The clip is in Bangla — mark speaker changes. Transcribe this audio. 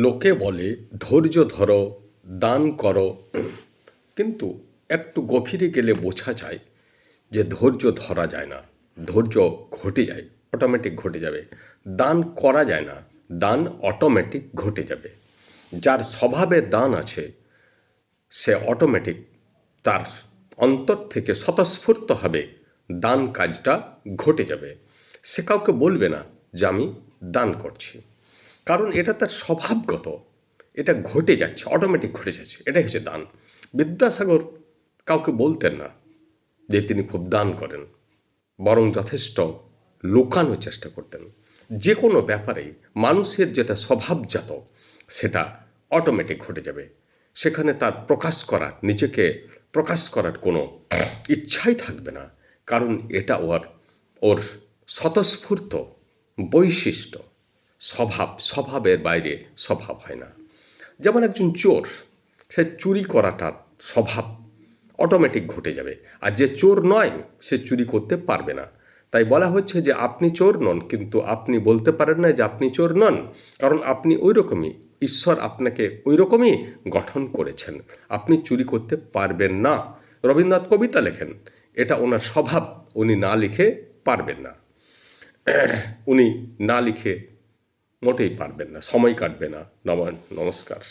Speaker 1: লোকে বলে ধৈর্য ধরো, দান করো, কিন্তু একটু গভীরে গেলে বোঝা যায় যে ধৈর্য ধরা যায় না, ধৈর্য ঘটে যায়, অটোমেটিক ঘটে যাবে। দান করা যায় না, দান অটোমেটিক ঘটে যাবে। যার স্বভাবে দান আছে সে অটোমেটিক তার অন্তর থেকে স্বতঃস্ফূর্তভাবে দান কাজটা ঘটে যাবে। সে কাউকে বলবে না যে আমি দান করছি, কারণ এটা তার স্বভাবগত, এটা ঘটে যাচ্ছে, অটোমেটিক ঘটে যাচ্ছে। এটাই হচ্ছে দান। বিদ্যাসাগর কাউকে বলতেন না যে তিনি খুব দান করেন, বরং যথেষ্ট লুকানোর চেষ্টা করতেন। যে কোনো ব্যাপারেই মানুষের যেটা স্বভাবজাত সেটা অটোমেটিক ঘটে যাবে। সেখানে তার প্রকাশ করার, নিজেকে প্রকাশ করার কোনো ইচ্ছাই থাকবে না, কারণ এটা ওর স্বতঃস্ফূর্ত বৈশিষ্ট্য, স্বভাবের বাইরে স্বভাব হয় না। যেমন একজন চোর, সে চুরি করাটা স্বভাব, অটোমেটিক ঘটে যাবে। আর যে চোর নয় সে চুরি করতে পারবে না। তাই বলা হচ্ছে যে আপনি চোর নন, কিন্তু আপনি বলতে পারেন না যে আপনি চোর নন, কারণ আপনি ওই রকমই, ঈশ্বর আপনাকে ওই রকমই গঠন করেছেন। আপনি চুরি করতে পারবেন না। রবীন্দ্রনাথ কবিতা লেখেন, এটা ওনার স্বভাব, উনি না লিখে পারবেন না। উনি না লিখে মোটেই পারবেন না, সময় কাটবে না। নমস্কার।